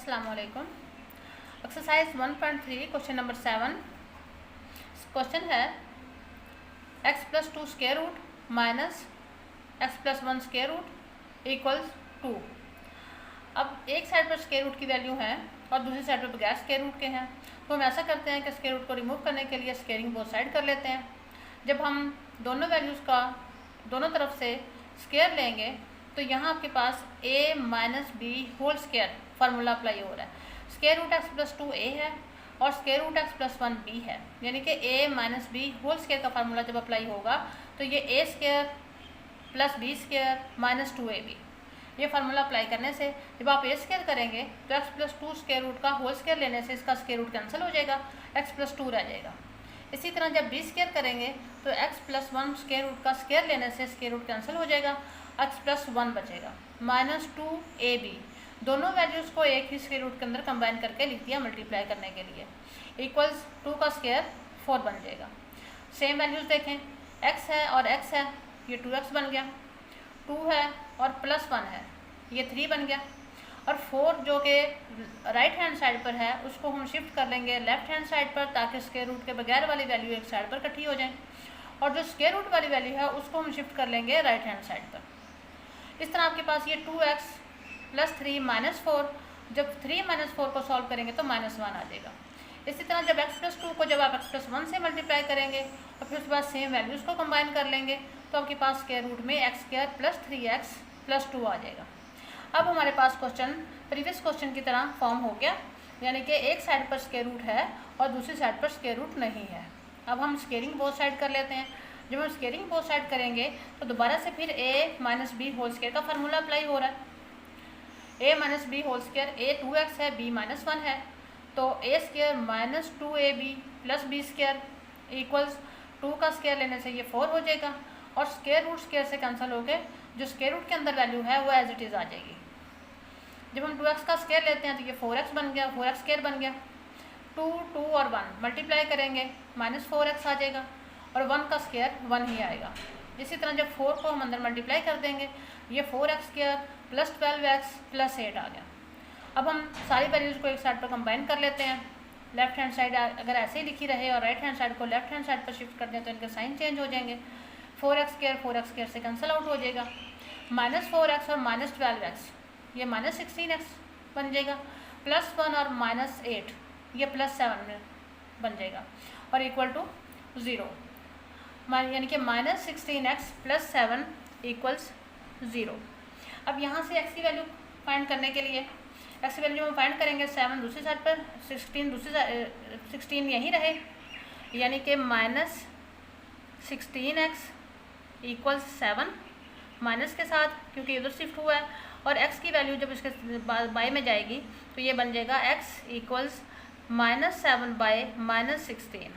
अस्सलाम वालेकुम। Exercise 1.3 question number 7। Question है x plus 2 square root minus x plus 1 square root equals 2। अब एक साइड पर स्क्वायर रूट की वैल्यू है और दूसरी साइड पर बगैर स्क्वायर रूट के हैं, तो हम ऐसा करते हैं कि स्क्वायर रूट को रिमूव करने के लिए स्क्वेयरिंग बोथ साइड कर लेते हैं। जब हम दोनों वैल्यूज़ का दोनों तरफ से स्क्वायर लेंगे तो यहाँ आपके पास a minus B whole square formula apply हो रहा है। Square root x plus 2a है और square root x plus 1b है, यानी कि a minus B whole square का फार्मूला जब अप्लाई होगा तो ये a square plus B square minus 2ab, ये फार्मूला अप्लाई करने से जब आप a स्क्वायर करेंगे तो x प्लस 2 स्क्वायर रूट का होल स्क्वायर लेने से इसका स्क्वायर रूट कैंसिल हो जाएगा, x प्लस 2 रह जाएगा। इसी तरह जब b स्क्वायर करेंगे तो x प्लस 1 स्क्वायर रूट का स्क्वायर लेने से स्क्वायर रूट कैंसिल हो जाएगा, x प्लस 1 बचेगा माइनस 2ab। दोनों वैल्यूज़ को एक ही स्क्वायर रूट के अंदर कंबाइन करके लिख दिया मल्टीप्लाई करने के लिए, इक्वल्स 2 का स्क्वायर 4 बन जाएगा। सेम वैल्यूज़ देखें, x है और x है, ये 2x बन गया, 2 है और प्लस 1 है, ये 3 बन गया, और 4 जो कि राइट हैंड साइड पर है उसको हम शिफ्ट कर लेंगे लेफ्ट हैंड साइड पर ताकि स्क्वायर रूट के बगैर वाली वैल्यू एक साइड पर इकट्ठी हो जाए, और जो स्क्वायर रूट वाली वैल्यू है उसको हम शिफ्ट कर लेंगे राइट हैंड साइड पर। इस तरह आपके पास ये 2x प्लस 3 माइनस 4, जब 3 माइनस 4 को सॉल्व करेंगे तो माइनस 1 आ जाएगा। इसी तरह जब x प्लस 2 को जब आप x प्लस 1 से मल्टीप्लाई करेंगे और फिर उसके बाद सेम वैल्यूज़ को कंबाइन कर लेंगे तो आपके पास स्क्वायर रूट में x square plus 3x plus 2 आ जाएगा। अब हमारे पास क्वेश्चन प्रीवियस क्वेश्चन की तरह फॉर्म हो गया, यानी कि एक साइड पर स्क्वायर रूट है और दूसरी साइड पर स्क्वायर रूट नहीं है। अब हम स्क्वेयरिंग बोथ साइड कर लेते हैं। जब हम स्क्वेयरिंग बोथ साइड करेंगे तो दोबारा से फिर a minus B whole square का फार्मूला अप्लाई हो रहा है। a minus B whole square, a 2x है, b माइनस 1 है, तो a square minus 2ab plus B square equals 2 का स्क्वायर लेने से ये 4 हो जाएगा, और स्क्वायर रूट स्क्वायर से कैंसिल हो गए, जो स्क्वायर रूट के अंदर वैल्यू है वो एज इट इज़ आ जाएगी। जब हम 2x का स्क्वायर लेते हैं तो ये 4x बन गया, 4x स्क्वायर बन गया, 2 2 और 1 मल्टीप्लाई करेंगे माइनस 4x आ जाएगा, और 1 का स्क्वायर 1 ही आएगा। इसी तरह जब 4 को हम अंदर मल्टीप्लाई कर देंगे ये 4x square plus 12x plus 8 आ गया। अब हम सारी वैल्यूज़ को एक साइड पर कंबाइन कर लेते हैं। लेफ्ट हैंड साइड अगर ऐसे ही लिखी रहे और राइट हैंड साइड को लेफ्ट हैंड साइड पर शिफ्ट कर दें तो इनके साइन चेंज हो जाएंगे। 4x स्क्वायर से कैंसिल आउट हो जाएगा, माइनस 4x और माइनस 12x ये माइनस 16x बन जाएगा, प्लस 1 और माइनस 8 ये प्लस 7 में बन जाएगा, और इक्वल टू 0, यानी कि माइनस 16x प्लस 7 इक्वल्स 0। अब यहाँ से x की वैल्यू फाइंड करने के लिए x की वैल्यू हम फाइंड करेंगे 7 दूसरी साइड पर, 16 दूसरी साइड 16 यहीं रहे, यानी कि माइनस 16x इक्वल्स 7 माइनस के साथ क्योंकि इधर शिफ्ट हुआ है, और x की वैल्यू जब इसके बाय में जाएगी तो ये बन जाएगा x equals minus 7 bye minus 16,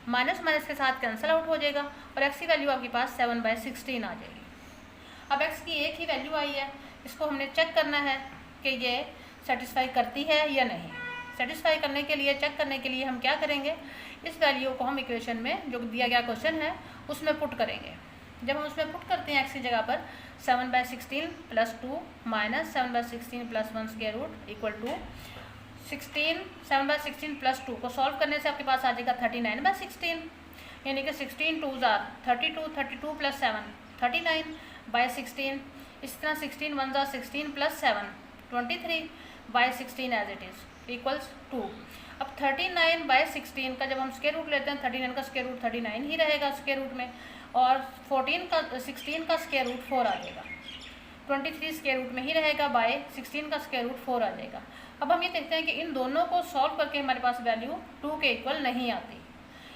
minus minus के साथ कैंसिल आउट हो जाएगा, और x की वैल्यू आपके पास 7 बाय 16 आ जाएगी। अब x की एक ही वैल्यू आई है, इसको हमने चेक करना है कि ये सेटिस्फाई करती है या नहीं। सेटिस्फाई करने के लिए, चेक करने के लिए हम क्या करेंगे, इस वैल्यू को हम इक्वेशन में जो दिया गया क्वेश्चन है उसमें पुट करेंगे। जब हम उसमें पुट करते हैं x की जगह पर 7 by 16 plus 2 minus 7 by 16 plus 1 square root equal to 7 by 16 plus 2 को सॉल्व करने से आपके पास आ जाएगा 39 बाय 16, यानी कि 16 2s आर 32, 32 प्लस 7 39 बाय 16, इस तरह 16 1s are 16 plus 7 23 by 16 as it is equals 2। अब 39 बाय 16 का जब हम स्क्वायर रूट लेते हैं 39 का स्क्वायर रूट 39 ही रहेगा स्क्वायर रूट में, और 16 का स्क्वायर रूट 4 आ जाएगा, 23 स्क्वायर रूट में ही रहेगा, बाय 16 का स्क्वायर रूट 4 आ जाएगा। अब हम ये देखते हैं कि इन दोनों को सॉल्व करके हमारे पास वैल्यू 2 के इक्वल नहीं आती।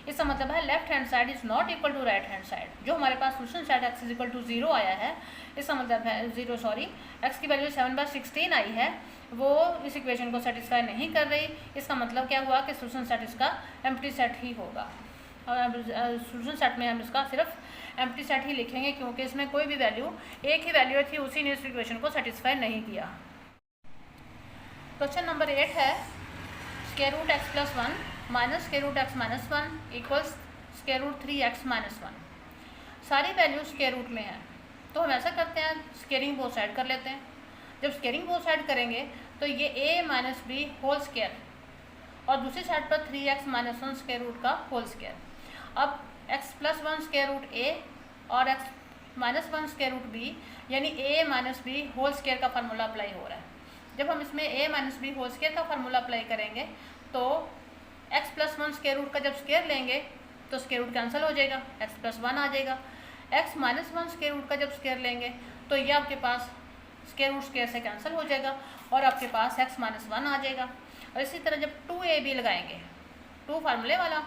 इसका मतलब है left hand side is not equal to right hand side. जो हमारे पास solution side x is equal to 0 आया है, इसका मतलब है x की वैल्यू 7 बाय 16 आई है, वो इस इक्वेशन को सेटिस्फाई नहीं कर रही। इसका मतलब क्या हुआ कि सोल्यूशन सेट इसका एम्प्टी सेट ही होगा, और सोल्यूशन सेट में हम इसका सिर्फ एम्प्टी सेट ही लिखेंगे क्योंकि इसमें कोई भी वैल्यू, एक ही वैल्यू थी, उसी ने इस इक्वेशन को सेटिस्फाई नहीं किया। क्वेश्चन नंबर 8 है square root x plus 1 minus square root x minus 1 equals square root 3x minus 1। सारी वैल्यू स्क्वायर रूट में है, तो हम ऐसा करते हैं स्क्वेयरिंग बोथ साइड कर लेते हैं। जब स्क्वेयरिंग बोथ साइड करेंगे तो ये a minus B whole square, और दूसरी साइड पर 3x माइनस 1 स्क्वायर रूट का होल स्क्वायर। अब x plus 1 square root a और x minus 1 square root b, यानी a minus B whole square का फार्मूला अप्लाई हो रहा है। जब हम इसमें a minus B whole square का फार्मूला अप्लाई करेंगे तो x प्लस 1 स्क्वायर रूट का जब स्क्वायर लेंगे तो स्क्वायर रूट कैंसिल हो जाएगा, x प्लस 1 आ जाएगा। x माइनस 1 स्क्वायर रूट का जब स्क्वायर लेंगे तो ये आपके पास स्क्वायर रूट स्क्वायर से कैंसिल हो जाएगा और आपके पास x माइनस 1 आ जाएगा। और इसी तरह जब 2ab लगाएंगे, 2 फार्मूले वाला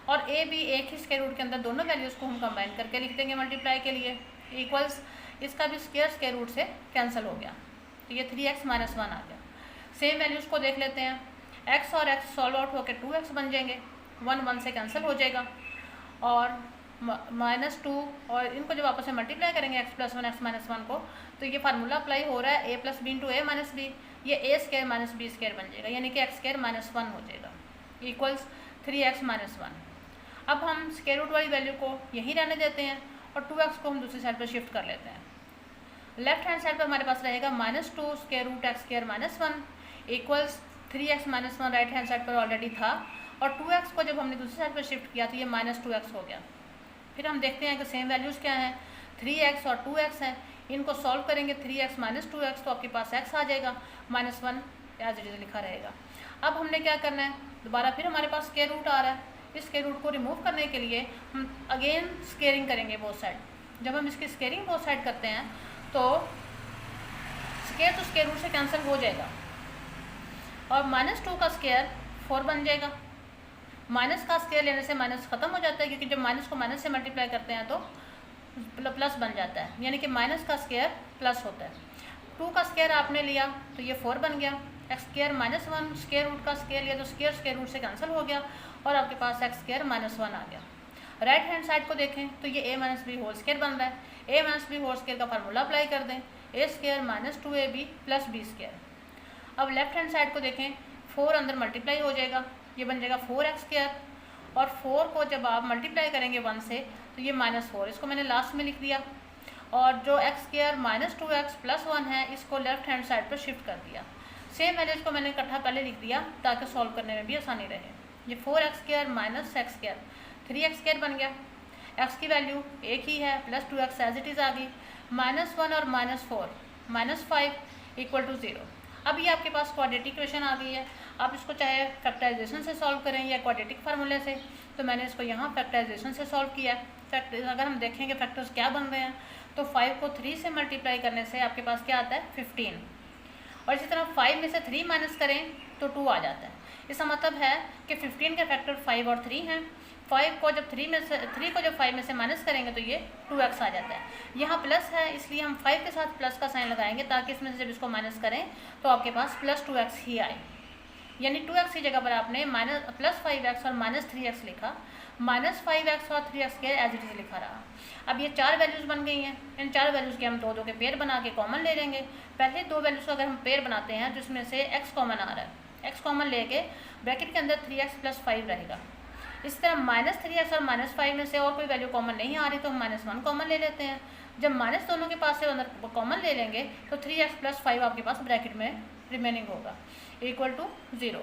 और ab एक ही स्क्वायर रूट के अंदर, दोनों वैल्यूज़ को हम कंबाइन करके लिख देंगे मल्टीप्लाई के लिए, इक्वल्स इसका भी स्क्वायर रूट से कैंसिल हो गया, तो ये 3x माइनस 1 आ गया। सेम वैल्यूज़ को देख लेते हैं, x और x सॉल्व आउट होकर 2x बन जाएंगे, 1 से कैंसिल हो जाएगा, और -2 और इनको जब आपस में मल्टीप्लाई करेंगे x प्लस 1 x माइनस 1 को, तो ये फार्मूला अप्लाई हो रहा है a plus b into a minus b, ये a square minus b square बन जाएगा, यानी कि x स्क्वायर माइनस 1 हो जाएगा, इक्वल्स 3x माइनस 1। अब हम स्क्वायर रूट वाली वैल्यू को यहीं रहने देते हैं और 2x को हम दूसरी साइड पर शिफ्ट कर लेते हैं। लेफ्ट हैंड साइड पर हमारे पास रहेगा -2 square root x square minus 1 equals 3x minus 1 right hand side पर ऑलरेडी था, और 2x को जब हमने दूसरी साइड पर शिफ्ट किया तो ये -2x हो गया। फिर हम देखते हैं कि सेम वैल्यूज़ क्या हैं, 3x और 2x हैं, इनको सॉल्व करेंगे 3x माइनस 2x तो आपके पास x आ जाएगा, -1 एज इट इज़ लिखा रहेगा। अब हमने क्या करना है, दोबारा फिर हमारे पास स्क्वायर रूट आ रहा है, इस स्क्वायर रूट को रिमूव करने के लिए हम अगेन स्क्वेयरिंग करेंगे बोथ साइड। जब हम इसकी स्क्वेयरिंग बोथ साइड करते हैं तो स्क्वायर तो स्क्वायर रूट से कैंसिल हो जाएगा, और -2 का स्क्वायर 4 बन जाएगा। माइनस का स्क्वायर लेने से माइनस ख़त्म हो जाता है, क्योंकि जब माइनस को माइनस से मल्टीप्लाई करते हैं तो प्लस बन जाता है, यानी कि माइनस का स्क्वायर प्लस होता है। 2 का स्क्वायर आपने लिया तो ये 4 बन गया, x square minus 1 square root का स्क्वायर लिया तो स्क्वायर रूट से कैंसिल हो गया, और आपके पास x स्क्वायर माइनस 1 आ गया। राइट हैंड साइड को देखें तो ये a minus B whole square बन रहा है, a minus B whole square का फार्मूला अप्लाई कर दें, a square minus 2ab plus b square. अब लेफ्ट हैंड साइड को देखें, 4 अंदर मल्टीप्लाई हो जाएगा, ये बन जाएगा 4x स्क्वायर, और 4 को जब आप मल्टीप्लाई करेंगे 1 से तो ये -4, इसको मैंने लास्ट में लिख दिया, और जो x square minus 2x plus 1 है इसको लेफ्ट हैंड साइड पर शिफ्ट कर दिया। सेम वैल्यूज को मैंने इकट्ठा पहले लिख दिया ताकि सॉल्व करने में भी आसानी रहे। ये 4x square minus x square 3x square बन गया, x की वैल्यू एक ही है, plus 2x as it is आ गई, -1 और -4 -5 इक्वल टू 0। अब ये आपके पास क्वाड्रेटिक इक्वेशन आ गई है। आप इसको चाहे फैक्टराइजेशन से सॉल्व करें या क्वाड्रेटिक फार्मूले से, तो मैंने इसको यहाँ फैक्टराइजेशन से सॉल्व किया है। अगर हम देखेंगे फैक्टर्स क्या बन रहे हैं, तो 5 को 3 से मल्टीप्लाई करने से आपके पास क्या आता है 15, और इसी तरह 5 में से 3 माइनस करें तो 2 आ जाता है। इसका मतलब है कि 15 के फैक्टर 5 और 3 हैं। 5 को जब 3 को जब 5 में से माइनस करेंगे तो ये 2x आ जाता है। यहाँ प्लस है इसलिए हम 5 के साथ प्लस का साइन लगाएंगे ताकि इसमें से जब इसको माइनस करें तो आपके पास प्लस 2x ही आए, यानी 2x की जगह पर आपने प्लस 5x और -3x लिखा, -5x और 3x के एज इट इज़ लिखा रहा। अब ये 4 वैल्यूज़ बन गई हैं, इन 4 वैल्यूज़ के हम 2 के पेयर बना के कॉमन ले लेंगे। पहले 2 वैल्यूज़ को अगर हम पेयर बनाते हैं जिसमें से x कॉमन आ रहा है, x कॉमन लेके ब्रैकेट के अंदर 3x + 5 रहेगा। इस तरह -3x और -5 में से और कोई वैल्यू कॉमन नहीं आ रही तो हम -1 कॉमन ले लेते हैं। जब माइनस दोनों के पास से अंदर कॉमन ले लेंगे तो 3x + 5 आपके पास ब्रैकेट में रिमेनिंग होगा इक्वल टू 0।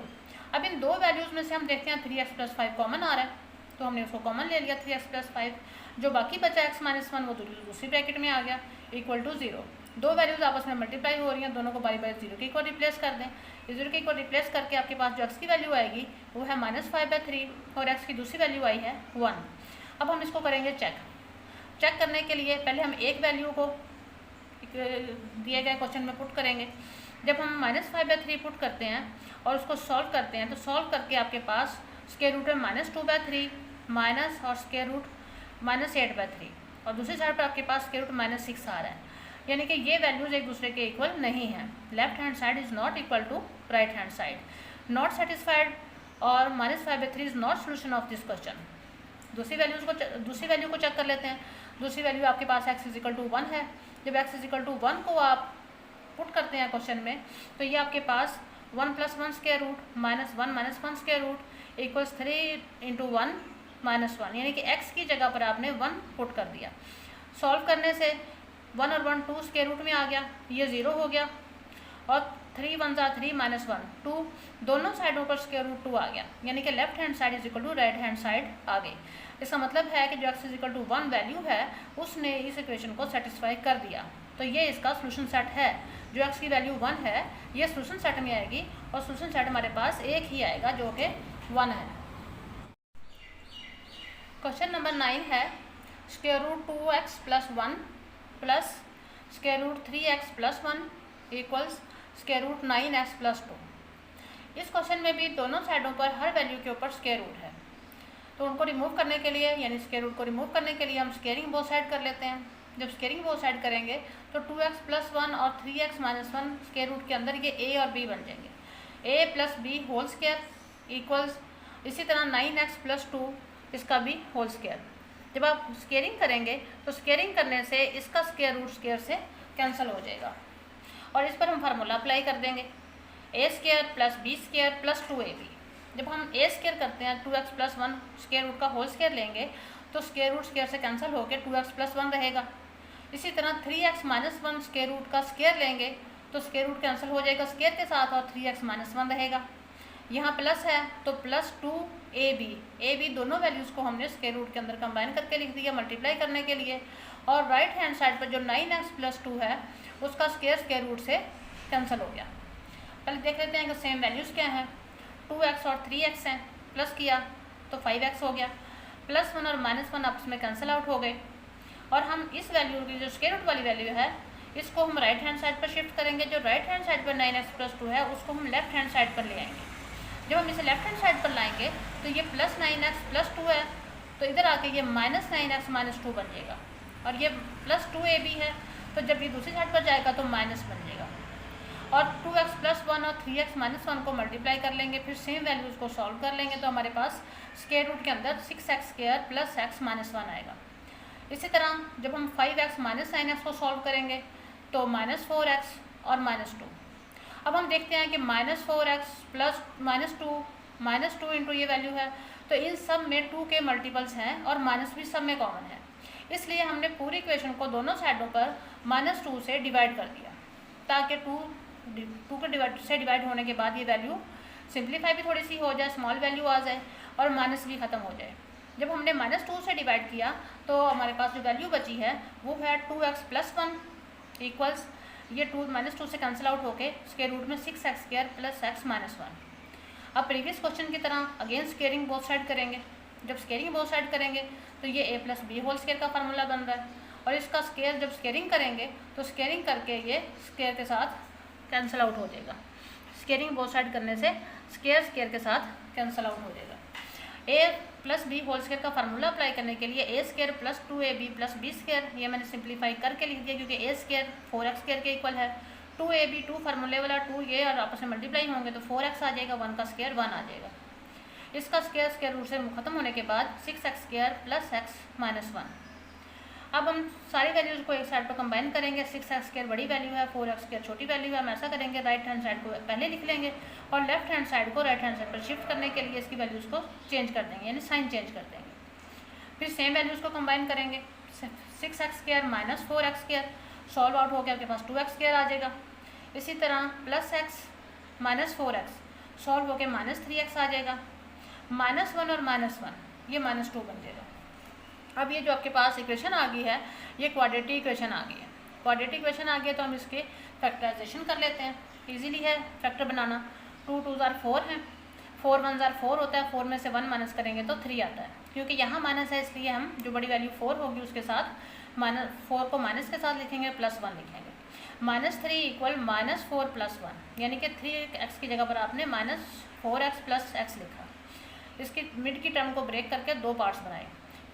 अब इन 2 वैल्यूज़ में से हम देखते हैं 3x + 5 कॉमन आ रहा है तो हमने उसको कॉमन ले लिया 3x + 5। जो बाकी बचा x - 1 वो दूसरी ब्रैकेट में आ गया इक्वल टू 0। 2 वैल्यूज़ आपस में मल्टीप्लाई हो रही हैं, दोनों को बारी बारी 0 के इक्वल रिप्लेस कर दें। 0 के इक्वल रिप्लेस करके आपके पास जो x की वैल्यू आएगी वो है -5/3 और x की दूसरी वैल्यू आई है 1। अब हम इसको करेंगे चेक करने के लिए पहले हम एक वैल्यू को दिए गए क्वेश्चन में पुट करेंगे। जब हम -5/3 पुट करते हैं और उसको सॉल्व करते हैं तो सॉल्व करके आपके पास स्क्वायर रूट में -2/3 माइनस और स्क्वायर रूट -8/3 और दूसरी साइड पर आपके पास स्क्वायर रूट -6 आ रहा है, यानी कि ये वैल्यूज़ एक दूसरे के इक्वल नहीं हैं। Left hand side is not equal to right hand side. Not satisfied और -5/3 is not solution of this question. दूसरी वैल्यू को चेक कर लेते हैं। दूसरी वैल्यू आपके पास x = 1 है। जब x = 1 को आप पुट करते हैं क्वेश्चन में तो ये आपके पास 1 + 1 square root -1 - 1 square root equals 3 × 1 - 1, यानी कि x की जगह पर आपने 1 पुट कर दिया। सॉल्व करने से 1 और 1 2 स्क्वायर रूट में आ गया, ये 0 हो गया। और 3 1 ज़ा 3 -1 2, दोनों साइडों पर स्क्वायर रूट 2 आ गया, यानी कि left hand side is equal to right hand side आ गई। इसका मतलब है कि जो x is equal to 1 value है उसने इस इक्वेशन को सेटिस्फाई कर दिया। तो ये इसका सोल्यूशन सेट है। जो x की वैल्यू 1 है ये सोल्यूशन सेट में आएगी और सोल्यूशन सेट हमारे पास एक ही आएगा जो कि 1 है। क्वेश्चन नंबर 9 है square root 2x plus 1 plus square root 3x plus 1 equals square root 9x plus 2। इस क्वेश्चन में भी दोनों साइडों पर हर वैल्यू के ऊपर स्क्वायर रूट है, तो उनको रिमूव करने के लिए यानी स्क्वायर रूट को रिमूव करने के लिए हम स्क्वेयरिंग बोथ साइड कर लेते हैं। जब स्क्वेयरिंग बोथ साइड करेंगे तो 2x प्लस 1 और 3x माइनस 1 स्क्वायर रूट के अंदर ये a और b बन जाएंगे। a plus B whole square equals इसी तरह 9x प्लस 2 इसका भी होल स्क्वायर। जब आप स्क्वेयरिंग करेंगे तो स्क्वेयरिंग करने से इसका स्क्वायर रूट स्क्वायर से कैंसिल हो जाएगा और इस पर हम फार्मूला अप्लाई कर देंगे a square plus B square plus 2ab। जब हम a स्क्वायर करते हैं 2x प्लस 1 स्क्वायर रूट का होल स्क्वायर लेंगे तो स्क्वायर रूट स्क्वायर से कैंसिल होकर 2x प्लस 1 रहेगा। इसी तरह 3x माइनस 1 स्क्वायर रूट का स्क्वायर लेंगे तो स्क्वायर रूट कैंसिल हो जाएगा स्क्वायर के साथ और 3x माइनस 1 रहेगा। यहाँ प्लस है तो प्लस 2ab दोनों वैल्यूज़ को हमने स्क्वायर रूट के अंदर कंबाइन करके लिख दिया मल्टीप्लाई करने के लिए। और राइट हैंड साइड पर जो 9x प्लस 2 है उसका स्क्वायर रूट से कैंसिल हो गया। पहले देख लेते हैं कि सेम वैल्यूज़ क्या हैं। 2x और 3x हैं, प्लस किया तो 5x हो गया, प्लस 1 और माइनस 1 आपस में कैंसिल आउट हो गए। और हम इस वैल्यू की जो स्क्वायर रूट वाली वैल्यू है इसको हम राइट हैंड साइड पर शिफ्ट करेंगे। जो राइट हैंड साइड पर 9x प्लस 2 है उसको हम लेफ्ट हैंड साइड पर ले आएंगे। जब हम इसे लेफ्ट हैंड साइड पर लाएंगे तो ये प्लस 9x प्लस 2 है, तो इधर आके ये माइनस 9x माइनस 2 बन जाएगा और ये प्लस 2ab है, तो जब ये दूसरी साइड पर जाएगा तो माइनस बन जाएगा। और 2x प्लस 1 और 3x माइनस 1 को मल्टीप्लाई कर लेंगे, फिर सेम वैल्यूज़ को सॉल्व कर लेंगे तो हमारे पास स्क्वायर रूट के अंदर 6x square plus x minus 1 आएगा। इसी तरह जब हम 5x माइनस 9x को सॉल्व करेंगे तो माइनस 4x और माइनस 2। अब हम देखते हैं कि minus 4x plus minus two into ये वैल्यू है, तो इन सब में 2 के मल्टीपल्स हैं और माइनस भी सब में कॉमन है, इसलिए हमने पूरी इक्वेशन को दोनों साइडों पर -2 से डिवाइड कर दिया ताकि 2 के डिवाइड होने के बाद ये वैल्यू सिंप्लीफाई भी थोड़ी सी हो जाए, स्मॉल वैल्यू आ जाए और माइनस भी ख़त्म हो जाए। जब हमने -2 से डिवाइड किया तो हमारे पास जो वैल्यू बची है वो है 2x प्लस 1 इक्वल्स ये 2 -2 से कैंसिल आउट होके स्क्वायर रूट में 6x square plus x minus 1। अब प्रीवियस क्वेश्चन की तरह अगेन स्क्वेयरिंग बोथ साइड करेंगे। जब स्क्वेयरिंग बोथ साइड करेंगे तो ये a plus B whole square का फार्मूला बन रहा है और इसका स्क्वायर जब स्क्वेयरिंग करेंगे तो स्क्वेयरिंग करके ये स्क्वायर के साथ कैंसिल आउट हो जाएगा। स्क्वेयरिंग बोथ साइड करने से स्क्वायर के साथ कैंसिल आउट हो जाएगा। a plus B whole square का फार्मूला अप्लाई करने के लिए a square plus 2ab plus B square ये मैंने सिंप्लीफाई करके लिख दिया क्योंकि a स्क्वायर 4x स्क्वायर के इक्वल है। 2ab 2 फार्मूले वाला 2 ये और आपस में मल्टीप्लाई होंगे तो 4x आ जाएगा, 1 का स्क्वायर 1 आ जाएगा। इसका स्क्वायर रूट से खत्म होने के बाद 6x square plus x minus 1। अब हम सारी वैल्यूज़ को एक साइड पर कंबाइन करेंगे। 6x स्क्वायर बड़ी वैल्यू है, 4x स्क्वायर छोटी वैल्यू है। हम ऐसा करेंगे राइट हैंड साइड को पहले लिख लेंगे और लेफ्ट हैंड साइड को राइट हैंड साइड पर शिफ्ट करने के लिए इसकी वैल्यूज़ को चेंज कर देंगे, यानी साइन चेंज कर देंगे। फिर सेम वैल्यूज़ को कंबाइन करेंगे। 6x square minus 4x square solve out हो गया, आपके पास 2x स्क्वायर आ जाएगा। इसी तरह plus x minus 4x solve होकर माइनस 3x आ जाएगा। -1 और -1 ये -2 बन जाएगा। अब ये जो आपके पास इक्वेशन आ गई है ये क्वाड्रेटिक इक्वेशन आ गई है। क्वाड्रेटिक इक्वेशन आ गई तो हम इसके फैक्टराइजेशन कर लेते हैं। इजीली है फैक्टर बनाना। 2 2 ज़ार 4 है, 4 1 ज़ार 4 होता है, 4 में से 1 माइनस करेंगे तो 3 आता है। क्योंकि यहाँ माइनस है इसलिए हम जो बड़ी वैल्यू 4 होगी उसके साथ -4 को माइनस के साथ लिखेंगे, +1 लिखेंगे। -3 इक्वल -4 + 1 यानी कि 3x की जगह पर आपने -4x + x लिखा। इसकी मिड की टर्म को ब्रेक करके 2 पार्ट्स बनाए।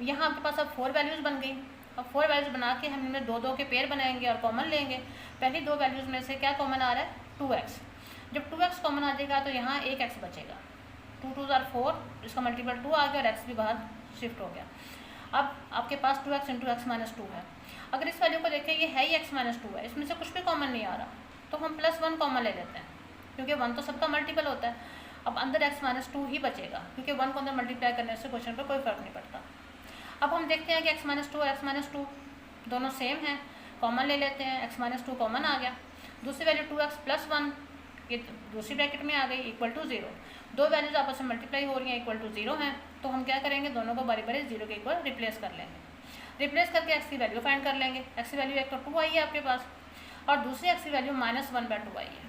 यहाँ आपके पास अब 4 वैल्यूज़ बन गई। अब 4 वैल्यूज़ बना के हम इनमें 2 के पेयर बनाएंगे और कॉमन लेंगे। पहली 2 वैल्यूज़ में से क्या कॉमन आ रहा है? 2x। जब 2x कॉमन आ जाएगा तो यहाँ 1x बचेगा। 2 2 ज़ार 4, इसका मल्टीपल 2 आ गया और x भी बाहर शिफ्ट हो गया। अब आपके पास 2x × x - 2 है। अगर इस वैल्यू को देखें ये है ही x - 2 है, इसमें से कुछ भी कॉमन नहीं आ रहा तो हम +1 कॉमन ले लेते हैं क्योंकि 1 तो सबका मल्टीपल होता है। अब अंदर x - 2 ही बचेगा क्योंकि 1 को अंदर मल्टीप्लाई करने से क्वेश्चन पर कोई फ़र्क नहीं पड़ता। अब हम देखते हैं कि x - 2 और x - 2 दोनों सेम हैं, कॉमन ले लेते हैं। x - 2 कॉमन आ गया। दूसरी वैल्यू 2x + 1, ये दूसरी ब्रैकेट में आ गई इक्वल टू 0। दो वैल्यूज आपस में मल्टीप्लाई हो रही हैं, इक्वल टू 0 हैं, तो हम क्या करेंगे, दोनों को बारी बारी 0 के इक्वल रिप्लेस कर लेंगे। रिप्लेस करके एक्स की वैल्यू फाइंड कर लेंगे। एक्स की वैल्यू एक तो 2 आई है आपके पास और दूसरी एक्स की वैल्यू -1/2 आई है।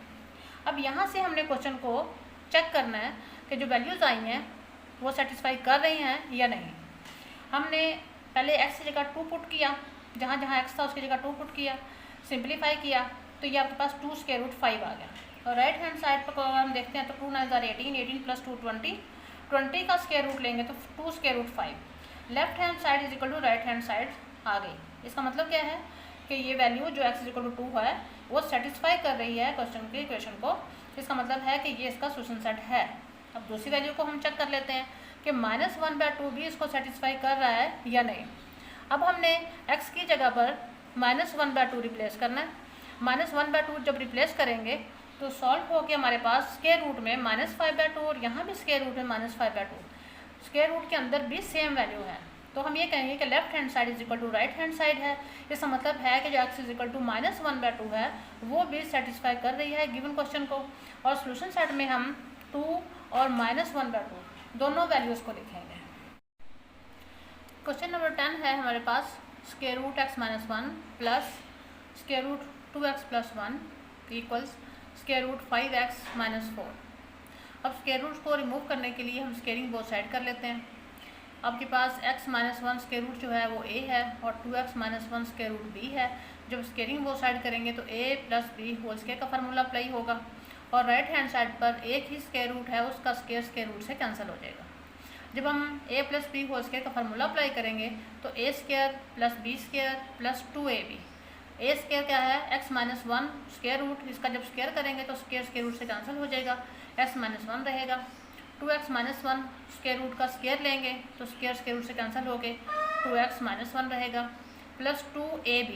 अब यहाँ से हमने क्वेश्चन को चेक करना है कि जो वैल्यूज़ आई हैं वो सेटिस्फाई कर रही हैं या नहीं। हमने पहले एक्स की जगह 2 पुट किया, जहाँ जहाँ एक्स था उसकी जगह 2 पुट किया, सिंप्लीफाई किया तो ये आपके पास 2 स्क्वायर रूट 5 आ गया। और राइट हैंड साइड पर अगर हम देखते हैं तो 2 9 18, 18 + 2 20, 20 का स्क्वायर रूट लेंगे तो 2 square root 5। Left hand side is equal to right hand side आ गई। इसका मतलब क्या है कि ये वैल्यू जो x इज इक्वल टू 2 है वो सेटिस्फाई कर रही है क्वेश्चन के इक्वेशन को। इसका मतलब है कि ये इसका सोल्यूशन सेट है। अब दूसरी वैल्यू को हम चेक कर लेते हैं कि -1/2 भी इसको सेटिस्फाई कर रहा है या नहीं। अब हमने x की जगह पर -1/2 रिप्लेस करना है। -1/2 जब रिप्लेस करेंगे तो सॉल्व हो के हमारे पास स्क्वायर रूट में -5/2 और यहाँ भी स्क्वायर रूट में -5/2, स्क्वायर रूट के अंदर भी सेम वैल्यू है। तो हम ये कहेंगे कि left hand side is equal to right hand side है। इसका मतलब है कि जो x इज इक्वल टू -1/2 है वो भी सेटिस्फाई कर रही है गिवन क्वेश्चन को। और सोल्यूशन सेट में हम 2 और -1/2 दोनों वैल्यूज़ को लिखेंगे। क्वेश्चन नंबर 10 है हमारे पास square root x - 1 plus square root 2x + 1 equals square root 5x - 4। अब स्क्वायर रूट को रिमूव करने के लिए हम स्क्वेयरिंग बोथ साइड कर लेते हैं। आपके पास x - 1 स्क्वायर रूट जो है वो a है और 2x - 1 स्क्वायर रूट b है। जब स्क्वेयरिंग बोथ साइड करेंगे तो a + b होल स्क्वायर का फार्मूला अप्लाई होगा और राइट हैंड साइड पर एक ही स्क्वायर रूट है उसका स्क्वायर रूट से कैंसिल हो जाएगा। जब हम a + b होल स्क्वायर का फार्मूला अप्लाई करेंगे तो a² + b² + 2ab। a square क्या है, x - 1 स्क्वायर रूट, इसका जब स्क्वायर करेंगे तो स्क्वायर रूट से कैंसिल हो जाएगा, x - 1 रहेगा। 2x - 1 स्क्वायर रूट का स्क्वायर लेंगे तो स्क्वायर रूट से कैंसिल हो गए, 2x - 1 रहेगा प्लस 2ab।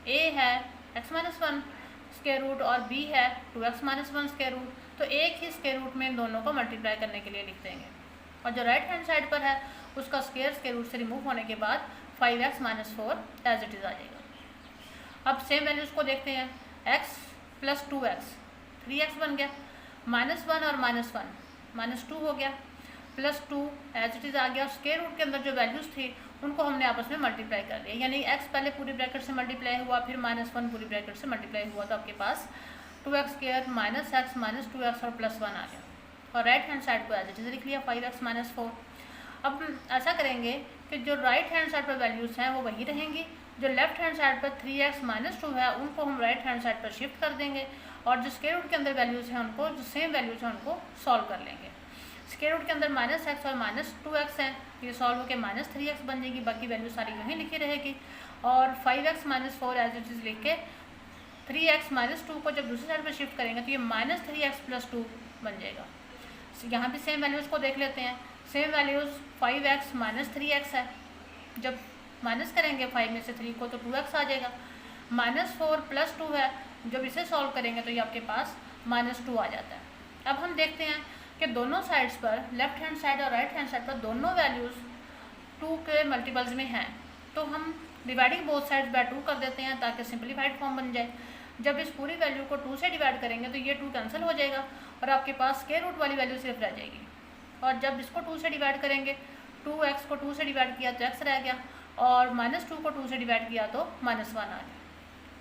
a है x - 1 स्क्वायर रूट और b है 2x - 1 स्क्वायर रूट, तो एक ही स्क्वायर रूट में इन दोनों को मल्टीप्लाई करने के लिए लिख देंगे। और जो राइट हैंड साइड पर है उसका स्क्वायर रूट से रिमूव होने के बाद 5x - 4 एज इट इज़ आ जाएगा। अब सेम वैल्यूज़ को देखते हैं, x + 2x 3x बन गया, -1 और -1 -2 हो गया, +2 एज इट इज़ आ गया। स्क्वायर रूट के अंदर जो वैल्यूज़ थी उनको हमने आपस में मल्टीप्लाई कर लिया, यानी x पहले पूरी ब्रैकेट से मल्टीप्लाई हुआ फिर -1 पूरी ब्रैकेट से मल्टीप्लाई हुआ, तो आपके पास 2x² - x - 2x और +1 आ गया। और राइट हैंड साइड को एज इट इज़ लिख लिया 5x - 4। अब ऐसा करेंगे कि जो राइट हैंड साइड पर वैल्यूज़ हैं वो वही रहेंगी, जो लेफ्ट हैंड साइड पर 3x - 2 है उनको हम राइट हैंड साइड पर शिफ्ट कर देंगे और जो स्क्वायर रूट के अंदर वैल्यूज़ हैं उनको, जो सेम वैल्यूज़ हैं उनको सॉल्व कर लेंगे। स्क्वायर रूट के अंदर -x और -2x हैं, ये सॉल्व होकर -3x बन जाएगी, बाकी वैल्यू सारी यहीं लिखी रहेगी। और 5x - 4 एज इट इज़ लिख के 3x - 2 को जब दूसरी साइड पर शिफ्ट करेंगे तो ये -3x + 2 बन जाएगा। यहाँ भी सेम वैल्यूज़ को देख लेते हैं। सेम वैल्यूज़ 5x - 3x है, जब माइनस करेंगे 5 में से 3 को तो 2x आ जाएगा। -4 + 2 है, जब इसे सॉल्व करेंगे तो ये आपके पास -2 आ जाता है। अब हम देखते हैं कि दोनों साइड्स पर, लेफ्ट हैंड साइड और राइट हैंड साइड पर दोनों वैल्यूज़ 2 के मल्टीपल्स में हैं, तो हम डिवाइडिंग बोथ साइड्स बाय 2 कर देते हैं ताकि सिंपलीफाइड फॉर्म बन जाए। जब इस पूरी वैल्यू को 2 से डिवाइड करेंगे तो ये 2 कैंसिल हो जाएगा और आपके पास स्क्वायर रूट वाली वैल्यू सिर्फ रह जाएगी। और जब इसको 2 से डिवाइड करेंगे, 2x को 2 से डिवाइड किया तो x रह गया और -2 को 2 से डिवाइड किया तो -1 आ गया।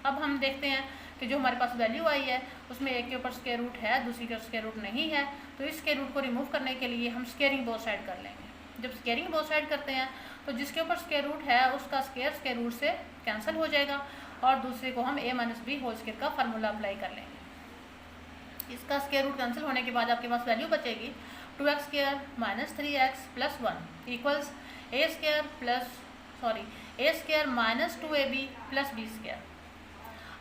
अब हम देखते हैं कि जो हमारे पास वैल्यू आई है उसमें एक के ऊपर स्क्वायर रूट है, दूसरी के स्क्वायर रूट नहीं है, तो इस स्क्वायर रूट को रिमूव करने के लिए हम स्क्वेयरिंग बोथ साइड कर लेंगे। जब स्क्वेयरिंग बोथ साइड करते हैं तो जिसके ऊपर स्क्वायर रूट है उसका स्क्वायर रूट से कैंसिल हो जाएगा और दूसरे को हम a - b होल स्क्वायर का फार्मूला अप्लाई कर लेंगे। इसका स्क्वायर रूट कैंसिल होने के बाद आपके पास वैल्यू बचेगी 2x² - 3x + 1 equals a² - 2ab + b²।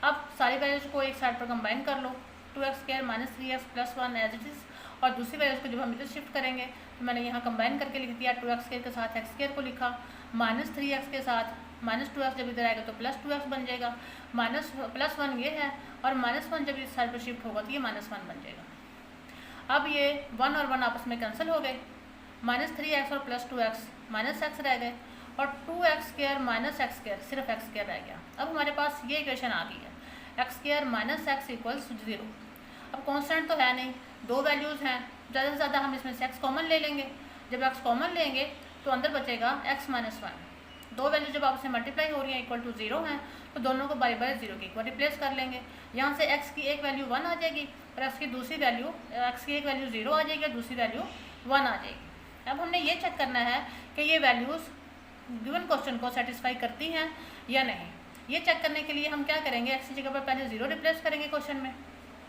अब सारी वैल्यूज़ को एक साइड पर कंबाइन कर लो, 2x² - 3x + 1 as it is, और दूसरी वैल्यूज़ को जब हम इधर शिफ्ट करेंगे तो मैंने यहाँ कंबाइन करके लिख दिया, 2x² के साथ x² को लिखा, -3x के साथ -2x जब इधर आएगा तो +2x बन जाएगा, +1 ये है और -1 जब इस साइड पर शिफ्ट होगा तो ये -1 बन जाएगा। अब ये 1 और 1 आपस में कैंसिल हो गए, -3x और +2x -x रह गए और 2x² - x² सिर्फ x² रह गया। अब हमारे पास ये इक्वेशन आ गई है, x² - x = 0। अब कांस्टेंट तो है नहीं, दो वैल्यूज़ हैं, ज़्यादा से ज़्यादा हम इसमें से x कॉमन ले लेंगे। जब x कॉमन लेंगे तो अंदर बचेगा x माइनस 1। दो वैल्यू जब आपस में मल्टीप्लाई हो रही हैं इक्वल टू 0 हैं तो दोनों को बाय बाय 0 के इक्वल रिप्लेस कर लेंगे। यहाँ से x की एक वैल्यू 1 आ जाएगी और x की एक वैल्यू 0 आ जाएगी और दूसरी वैल्यू 1 आ जाएगी। अब हमने ये चेक करना है कि ये वैल्यूज़ गिवन क्वेश्चन को सेटिस्फाई करती हैं या नहीं। ये चेक करने के लिए हम क्या करेंगे, x की जगह पर पहले 0 रिप्लेस करेंगे क्वेश्चन में,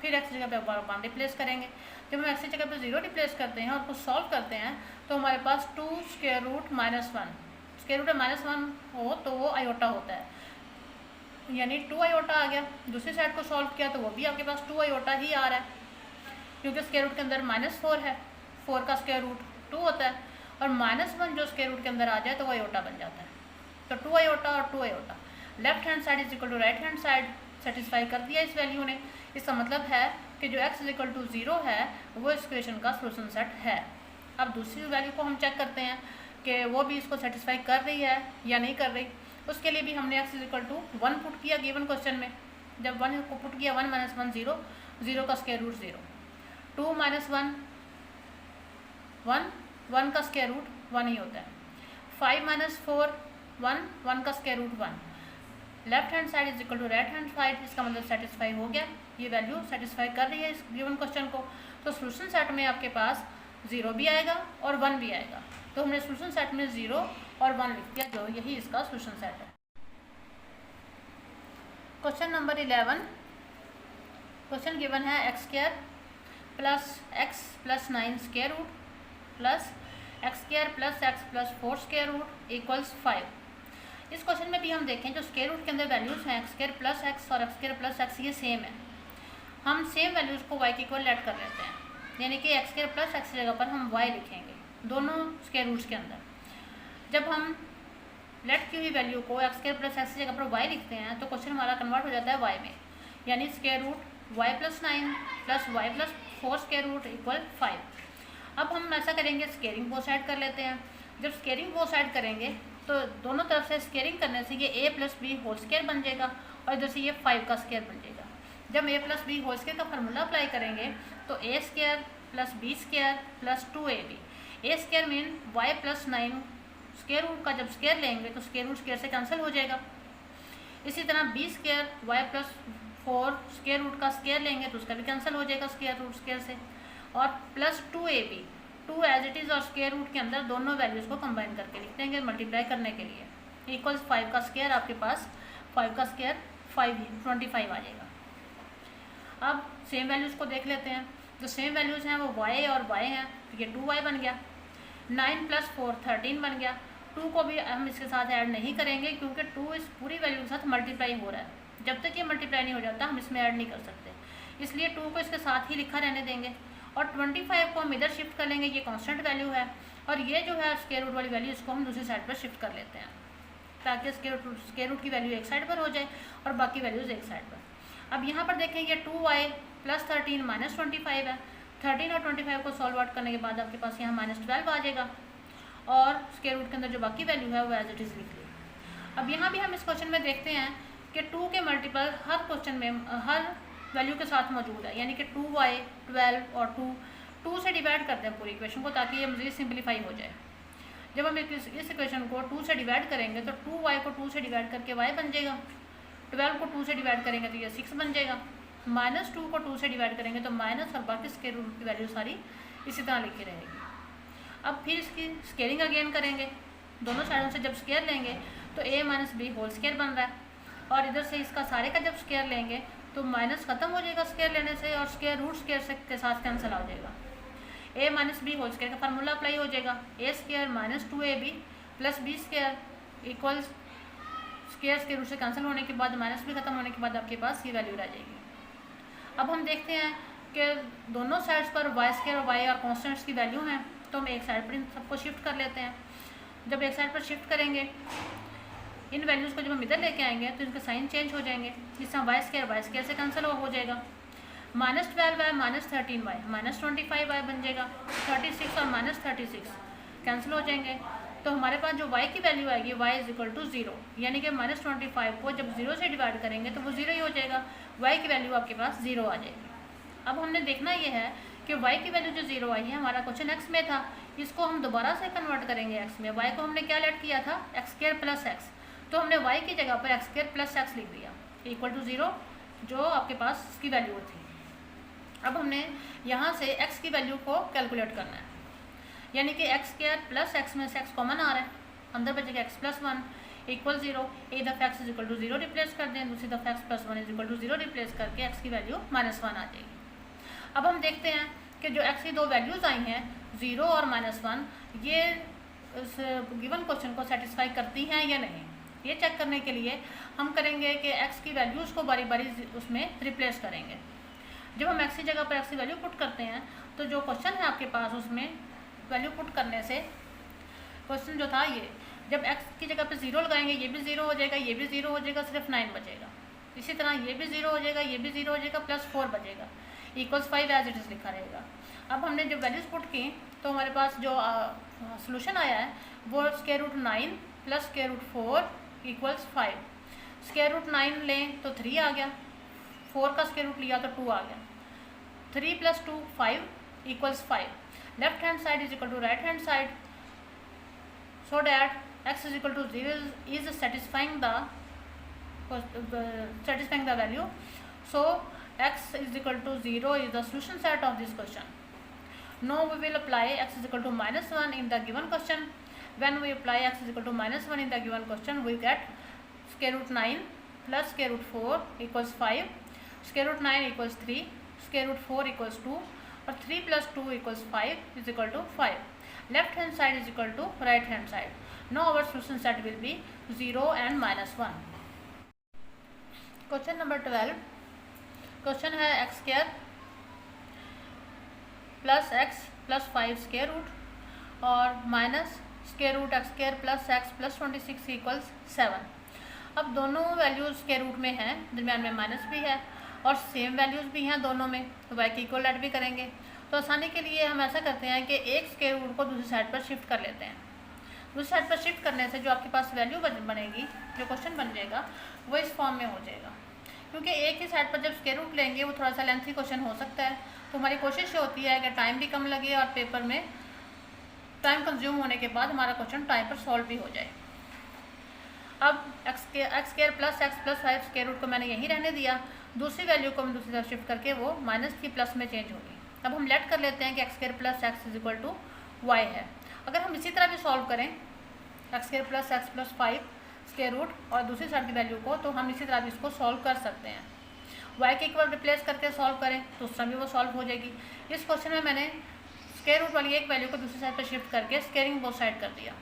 फिर x की जगह पर 1 रिप्लेस करेंगे। जब हम x की जगह पर 0 रिप्लेस करते हैं और कुछ सॉल्व करते हैं तो हमारे पास 2 square root minus 1, square root minus 1 हो तो वो आयोटा होता है, यानी 2 आयोटा आ गया। दूसरी साइड को सॉल्व किया तो वो भी आपके पास 2 आयोटा ही आ रहा है, क्योंकि स्क्वायर रूट के अंदर -4 है, 4 का स्क्वायर रूट 2 होता है, और -1 जो स्क्वायर रूट के अंदर आ जाए तो वो आयोटा बन जाता है। तो 2 आयोटा और 2 iota, left hand side is equal to right hand side, satisfy कर दिया इस वैल्यू ने। इसका मतलब है कि जो x इज इक्वल टू 0 है वो इस इक्वेशन का सोल्यूशन सेट है। अब दूसरी वैल्यू को हम चेक करते हैं कि वो भी इसको सेटिस्फाई कर रही है या नहीं कर रही। उसके लिए भी हमने x is equal to 1 put किया गिवन क्वेश्चन में। जब 1 को पुट किया 1 माइनस 1 0, 0 का स्क्वायर रूट 0, 2 माइनस 1 1, 1 का स्क्वायर रूट 1 ही होता है, 5 माइनस 4 1, 1 का square root 1, left hand side is equal to right hand side. इसका मतलब सेटिस्फाई हो गया, ये वैल्यू सेटिस्फाई कर रही है इस गिवन क्वेश्चन को। तो सोल्यूशन सेट में आपके पास 0 भी आएगा और 1 भी आएगा, तो हमने सोल्यूशन सेट में 0 और 1 लिख दिया, जो यही इसका सोल्यूशन सेट है। क्वेश्चन नंबर 11, क्वेश्चन गिवन है x square plus x plus 9 square root plus x square plus x plus 4 square root equals 5। इस क्वेश्चन में भी हम देखें जो स्क्वायर रूट के अंदर वैल्यूज़ हैं x स्क्वायर प्लस x और x स्क्वायर प्लस x, ये सेम है। हम सेम वैल्यूज़ को y के इक्वल लेट कर लेते हैं, यानी कि x स्क्वायर प्लस x की जगह पर हम y लिखेंगे दोनों स्क्वायर रूट्स के अंदर। जब हम लेट की हुई वैल्यू को x स्क्वायर प्लस x की जगह पर y लिखते हैं तो क्वेश्चन हमारा कन्वर्ट हो जाता है y में, यानी square root y plus 9 plus y plus 4 square root equal 5। अब हम ऐसा करेंगे, स्केयरिंग बोथ साइड कर लेते हैं। जब स्केयरिंग बोथ साइड करेंगे तो दोनों तरफ से स्केयरिंग करने से ये a plus B whole square बन जाएगा और इधर से ये 5 का स्क्वायर बन जाएगा। जब a plus B whole square का फार्मूला अप्लाई करेंगे तो a square plus B square plus 2ab, a square mean y plus 9 square root का जब स्क्वायर लेंगे तो स्क्वायर रूट स्क्वायर से कैंसिल हो जाएगा। इसी तरह B square y plus 4 square root का स्क्वायर लेंगे तो उसका भी कैंसिल हो जाएगा स्क्वायर रूट स्क्वायर से, और plus 2ab, 2 as it is और स्क्वायर रूट के अंदर दोनों वैल्यूज़ को कंबाइन करके लिख देंगे मल्टीप्लाई करने के लिए। इक्वल्स 5 का स्क्वायर, आपके पास 5 का स्क्वायर 25 आ जाएगा। अब सेम वैल्यूज़ को देख लेते हैं। जो सेम वैल्यूज़ हैं वो y और y हैं, तो ये 2y बन गया, 9 प्लस 4 13 बन गया। 2 को भी हम इसके साथ ऐड नहीं करेंगे क्योंकि 2 इस पूरी वैल्यू के साथ मल्टीप्लाई हो रहा है। जब तक ये मल्टीप्लाई नहीं हो जाता हम इसमें ऐड नहीं कर सकते, इसलिए 2 को इसके साथ ही लिखा रहने देंगे। और 25 को हम इधर शिफ्ट कर लेंगे, ये कांस्टेंट वैल्यू है, और ये जो है स्क्वायर रूट वाली वैल्यू इसको हम दूसरी साइड पर शिफ्ट कर लेते हैं ताकि स्क्वायर रूट की वैल्यू एक साइड पर हो जाए और बाकी वैल्यूज़ एक साइड पर। अब यहाँ पर देखें ये 2y प्लस 13 माइनस 25 है, 13 और 25 को सॉल्व आउट करने के बाद आपके पास यहाँ -12 आ जाएगा और स्क्वायर रूट के अंदर जो बाकी वैल्यू है वो एज इट इज़ लिख ली। अब यहाँ भी हम इस क्वेश्चन में देखते हैं कि 2 के मल्टीपल हर क्वेश्चन में हर वैल्यू के साथ मौजूद है, यानी कि 2y 12 और 2 से डिवाइड करते हैं पूरी इक्वेशन को ताकि ये मज़ीद सिंप्लीफाई हो जाए। जब हम इस इक्वेशन को 2 से डिवाइड करेंगे तो 2y को 2 से डिवाइड करके y बन जाएगा, 12 को 2 से डिवाइड करेंगे तो ये 6 बन जाएगा, -2 को 2 से डिवाइड करेंगे तो माइनस, और बाकी स्क्वायर रूट की वैल्यू सारी इसी तरह लिखी रहेगी। अब फिर इसकी स्केयरिंग अगेन करेंगे, दोनों साइडों से जब स्क्वायर लेंगे तो a minus B whole square बन रहा है, और इधर से इसका सारे का जब स्क्वायर लेंगे तो माइनस खत्म हो जाएगा स्क्वायर लेने से और स्क्वायर रूट स्क्वायर से के साथ कैंसिल हो जाएगा। a minus B whole square का फार्मूला अप्लाई हो जाएगा, a square minus 2ab plus B square equals square के रूट से कैंसिल होने के बाद माइनस भी खत्म होने के बाद आपके पास ये वैल्यू रह जाएगी। अब हम देखते हैं कि दोनों साइड्स पर y स्क्वायर और y और कॉन्स्टेंट्स की वैल्यू हैं, तो हम एक साइड पर इन सबको शिफ्ट कर लेते हैं। जब एक साइड पर शिफ्ट करेंगे इन वैल्यूज़ को जब हम इधर लेके आएंगे तो इनके साइन चेंज हो जाएंगे, जिससे y स्क्वायर से कैंसिल हो जाएगा, -12y minus 13y minus 25y बन जाएगा, 36 और -36 कैंसिल हो जाएंगे। तो हमारे पास जो y की वैल्यू आएगी y इज इक्वल टू 0, यानी कि -25 को जब 0 से डिवाइड करेंगे तो वो 0 ही हो जाएगा, y की वैल्यू आपके पास 0 आ जाएगी। अब हमने देखना ये है कि y की वैल्यू जो 0 आई है, हमारा क्वेश्चन x में था, इसको हम दोबारा से कन्वर्ट करेंगे x में। y को हमने क्या लेट किया था, x² प्लस x, तो हमने y की जगह पर x² प्लस x लिख दिया इक्वल टू 0, जो आपके पास इसकी वैल्यू थी। अब हमने यहाँ से x की वैल्यू को कैलकुलेट करना है, यानी कि x² प्लस x में से x कॉमन आ रहा है, अंदर बचेगा x प्लस 1 इक्वल 0। एक दफ़ा x is equal to 0 replace कर दें, दूसरी दफ़ा x plus 1 is equal to 0 replace करके x की वैल्यू -1 आ जाएगी। अब हम देखते हैं कि जो x की दो वैल्यूज़ आई हैं 0 और -1, ये इस गिवन क्वेश्चन को सेटिस्फाई करती हैं या नहीं। ये चेक करने के लिए हम करेंगे कि x की वैल्यूज़ को बारी बारी उसमें रिप्लेस करेंगे। जब हम x की जगह पर x की वैल्यू पुट करते हैं तो जो क्वेश्चन है आपके पास, उसमें वैल्यू पुट करने से क्वेश्चन जो था ये, जब x की जगह पे 0 लगाएंगे ये भी 0 हो जाएगा, ये भी 0 हो जाएगा, सिर्फ 9 बचेगा। इसी तरह ये भी 0 हो जाएगा, ये भी 0 हो जाएगा, प्लस 4 बचेगा इक्वल्स 5 एज इट इज़ लिखा रहेगा। अब हमने जब वैल्यूज़ पुट की तो हमारे पास जो सोल्यूशन आया है वो √9 प्लस √4 इक्वल्स 5। √9 लें तो 3 आ गया, 4 का स्क्वायर रूट लिया तो 2 आ गया, 3 + 2 5 equals 5। Left hand side is equal to right hand side, so that x is equal to 0 is satisfying the value. So x is equal to 0 is the solution set of this question. Now we will apply x is equal to -1 in the given question. When we apply x is equal to -1 in the given question, we get √9 plus √4 equals 5, √9 equals 3, √4 equals 2, और 3 + 2 equals 5 is equal to 5. Left hand side is equal to right hand side. Now our solution set will be 0 and -1. Question number 12. Question है x² plus x plus 5 square root और minus √x² plus x plus 26 equals 7। अब दोनों values square root में हैं, दरम्यान में minus भी है और सेम वैल्यूज़ भी हैं दोनों में, तो y की इक्वल ऐड भी करेंगे। तो आसानी के लिए हम ऐसा करते हैं कि एक स्क्वायर रूट को दूसरी साइड पर शिफ्ट कर लेते हैं। दूसरी साइड पर शिफ्ट करने से जो आपके पास वैल्यू बनेगी, जो क्वेश्चन बन जाएगा, वो इस फॉर्म में हो जाएगा। क्योंकि एक ही साइड पर जब स्क्वायर रूट लेंगे वो थोड़ा सा लेंथी क्वेश्चन हो सकता है, तो हमारी कोशिश ये होती है कि टाइम भी कम लगे और पेपर में टाइम कंज्यूम होने के बाद हमारा क्वेश्चन टाइम पर सॉल्व भी हो जाए। अब x² plus x plus 5 square root को मैंने यहीं रहने दिया, दूसरी वैल्यू को हम दूसरी तरफ शिफ्ट करके वो माइनस की प्लस में चेंज होगी। अब हम लेट कर लेते हैं कि x² plus x is equal to y है। अगर हम इसी तरह भी सॉल्व करें x² plus x plus 5 square root और दूसरी साइड की वैल्यू को, तो हम इसी तरह भी इसको सॉल्व कर सकते हैं। y के इक्वल रिप्लेस करके सॉल्व करें तो उस समय वो सॉल्व हो जाएगी। इस क्वेश्चन में मैंने स्क्वायर रूट वाली एक वैल्यू को दूसरी साइड पर शिफ्ट करके स्क्वेयरिंग बोथ साइड कर दिया।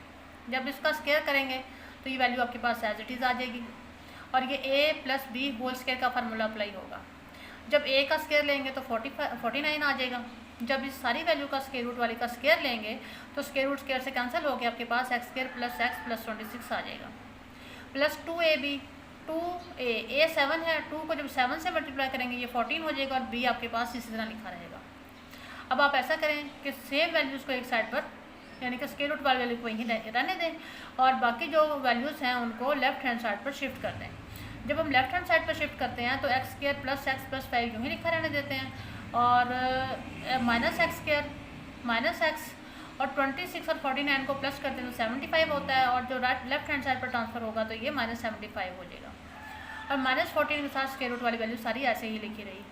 जब इसका स्क्वायर करेंगे तो ये वैल्यू आपके पास एज इट इज़ आ जाएगी और ये a plus B whole square का फार्मूला अप्लाई होगा। जब a का स्क्वायर लेंगे तो 49 आ जाएगा। जब इस सारी वैल्यू का स्क्वायर रूट वाली का स्क्वायर लेंगे तो स्क्वायर रूट स्क्वायर से कैंसिल होकर आपके पास x² प्लस x प्लस 26 आ जाएगा, प्लस 2ab 2a 7 है, 2 को जब 7 से मल्टीप्लाई करेंगे ये 14 हो जाएगा और b आपके पास इसी तरह लिखा रहेगा। अब आप ऐसा करें कि सेम वैल्यूज़ को एक साइड पर, यानी कि स्क्वायर रूट वाली वैल्यू को यहीं रहने दें और बाकी जो वैल्यूज़ हैं उनको लेफ्ट हैंड साइड पर शिफ्ट कर दें। जब हम लेफ्ट हैंड साइड पर शिफ्ट करते हैं तो x² प्लस x प्लस 5 यूँ ही लिखा रहने देते हैं और -x² माइनस x और 26 और 49 को प्लस करते हैं तो 75 होता है और जो लेफ्ट हैंड साइड पर ट्रांसफ़र होगा तो ये -75 हो जाएगा और -14 के साथ स्क्वायर रूट वाली वैल्यू सारी ऐसे ही लिखी रही।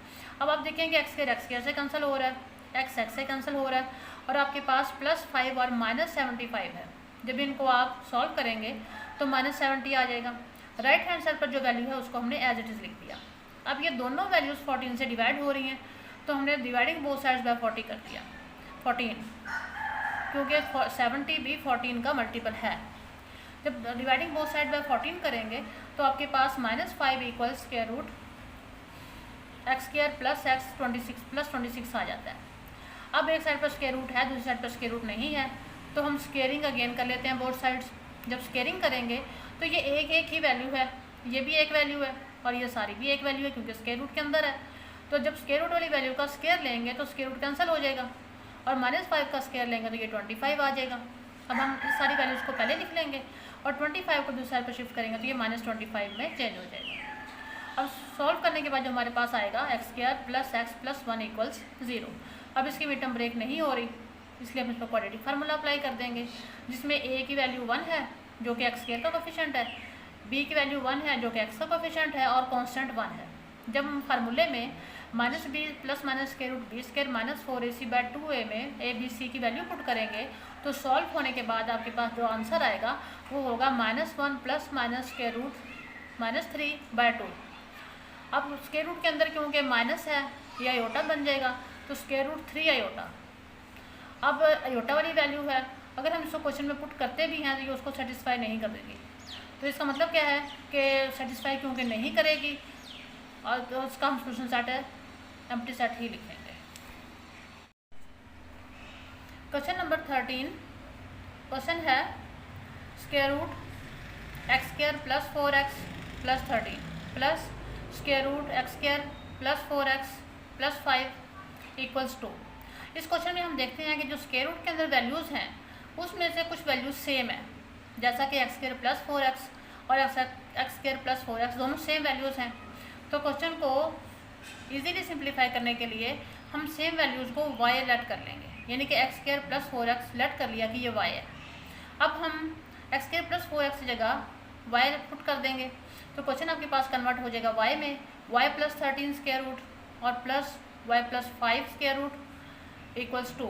अब आप देखेंगे x² से कैंसिल हो रहा है, x से कैंसिल हो रहा है और आपके पास +5 और -75 है। जब इनको आप सॉल्व करेंगे तो -70 आ जाएगा। राइट हैंड साइड पर जो वैल्यू है उसको हमने एज इट इज़ लिख दिया। अब ये दोनों वैल्यूज़ 14 से डिवाइड हो रही हैं तो हमने डिवाइडिंग बोथ साइड्स बाय 40 कर दिया, 14, क्योंकि 70 भी 14 का मल्टीपल है। जब डिवाइडिंग बोथ साइड बाय 14 करेंगे तो आपके पास -5 equal square root x² plus x 26 plus 26 आ जाता है। अब एक साइड पर स्क्वायर रूट है, दूसरी साइड पर स्क्वायर रूट नहीं है, तो हम स्क्वेयरिंग अगेन कर लेते हैं बोथ साइड्स। जब स्क्वेयरिंग करेंगे तो ये एक ही वैल्यू है, ये भी एक वैल्यू है और ये सारी भी एक वैल्यू है क्योंकि स्क्वायर रूट के अंदर है। तो जब स्क्वायर रूट वाली वैल्यू का स्क्वायर लेंगे तो स्क्वायर रूट कैंसिल हो जाएगा और -5 का स्क्वायर लेंगे तो ये 25 आ जाएगा। अब हम इस सारी वैल्यूज़ को पहले लिख लेंगे और 25 को दूसरी साइड पर शिफ्ट करेंगे तो ये -25 में चेंज हो जाएगा। अब सॉल्व करने के बाद जो हमारे पास आएगा x square plus x plus 1 equals 0। अब इसकी मिड टर्म ब्रेक नहीं हो रही, इसलिए हम इस पर क्वाड्रेटिक फार्मूला अप्लाई कर देंगे, जिसमें ए की वैल्यू 1 है जो कि एक्स स्क्वायर का कोफिशिएंट है, बी की वैल्यू 1 है जो कि एक्स का कोफिशिएंट है, और कांस्टेंट 1 है। जब हम फार्मूले में minus B plus minus square root B square minus 4ac/2a में ए बी सी की वैल्यू पुट करेंगे तो सॉल्व होने के बाद आपके पास जो आंसर आएगा वो होगा -1 प्लस माइनस स्क्वायर रूट -3/2। अब स्क्वायर रूट के अंदर क्योंकि माइनस है ये आयोटा बन जाएगा, तो स्क्वायर रूट 3 आयोटा। अब आयोटा वाली वैल्यू है, अगर हम इसको क्वेश्चन में पुट करते भी हैं तो ये उसको सेटिस्फाई नहीं करेगी। तो इसका मतलब क्या है कि सेटिस्फाई क्योंकि नहीं करेगी, और तो उसका हम सोल्यूशन सेट है एम्प्टी सेट ही लिखेंगे। क्वेश्चन नंबर 13 क्वेश्चन है square root X square plus 4x plus 13 plus square root X square plus 4x plus 5 equals 2। इस क्वेश्चन में हम देखते हैं कि जो स्क्वायर रूट के अंदर वैल्यूज़ हैं उसमें से कुछ वैल्यूज सेम है, जैसा कि एक्स स्क्वायर प्लस 4x और एक्स स्क्वायर प्लस 4x दोनों सेम वैल्यूज़ हैं। तो क्वेश्चन को इजीली सिंप्लीफाई करने के लिए हम सेम वैल्यूज़ को y लेट कर लेंगे, यानी कि x square plus 4x late कर लिया कि ये y है। अब हम एक्स स्क्वायर प्लस 4x की जगह y पुट कर देंगे तो क्वेश्चन आपके पास कन्वर्ट हो जाएगा y में, y प्लस 13 स्क्वायर रूट और plus y plus 5 square root equals 2।